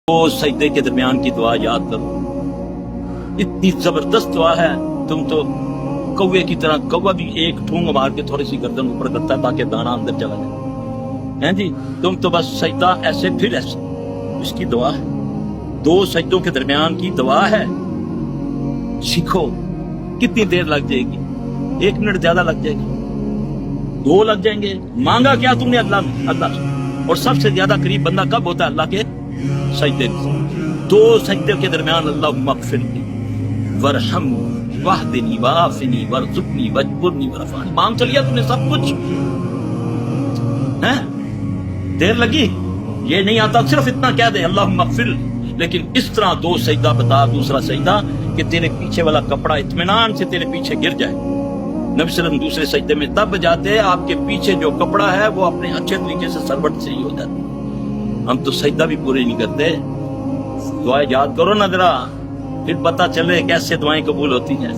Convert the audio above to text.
वो सजदे के दरमियान की दुआ याद करो, इतनी जबरदस्त दुआ है। तुम तो कौवे की तरह, कौवा भी एक ठूंग मार के थोड़ी सी गर्दन ऊपर करता है ताकि दाना अंदर चला जाए, हैं जी। तुम तो बस सजदा ऐसे फिर ऐसे, इसकी दुआ है, दो सजदों के दरमियान की दुआ है। सीखो, कितनी देर लग जाएगी? 1 मिनट ज्यादा लग जाएगी, 2 लग जाएंगे। मांगा क्या तुमने अल्लाह में? अल्लाह से। और सबसे ज्यादा करीब बंदा कब होता है अल्लाह के? सजदे। 2 सजदे के दरमियान अल्लाह मगफिरनी वरहमनी वाहदिनी वाफिनी वरजुकनी वजबुरनी वरफानी, मांग तो लिया तुमने सब कुछ, हैं? देर लगी? ये नहीं आता, सिर्फ इतना कह दे अल्लाह मगफिर। लेकिन इस तरह 2 सजदा बता, दूसरा सजदा कि तेरे पीछे वाला कपड़ा इत्मीनान से तेरे पीछे गिर जाए। नबी सल्लल्लाहु दूसरे सजदे में तब जाते आपके पीछे जो कपड़ा है वो अपने अच्छे तरीके से सरवट से ही हो जाता। हम तो सजदा भी पूरे नहीं करते। दुआएं याद करो ना जरा, फिर पता चले कैसे दुआएं कबूल होती हैं।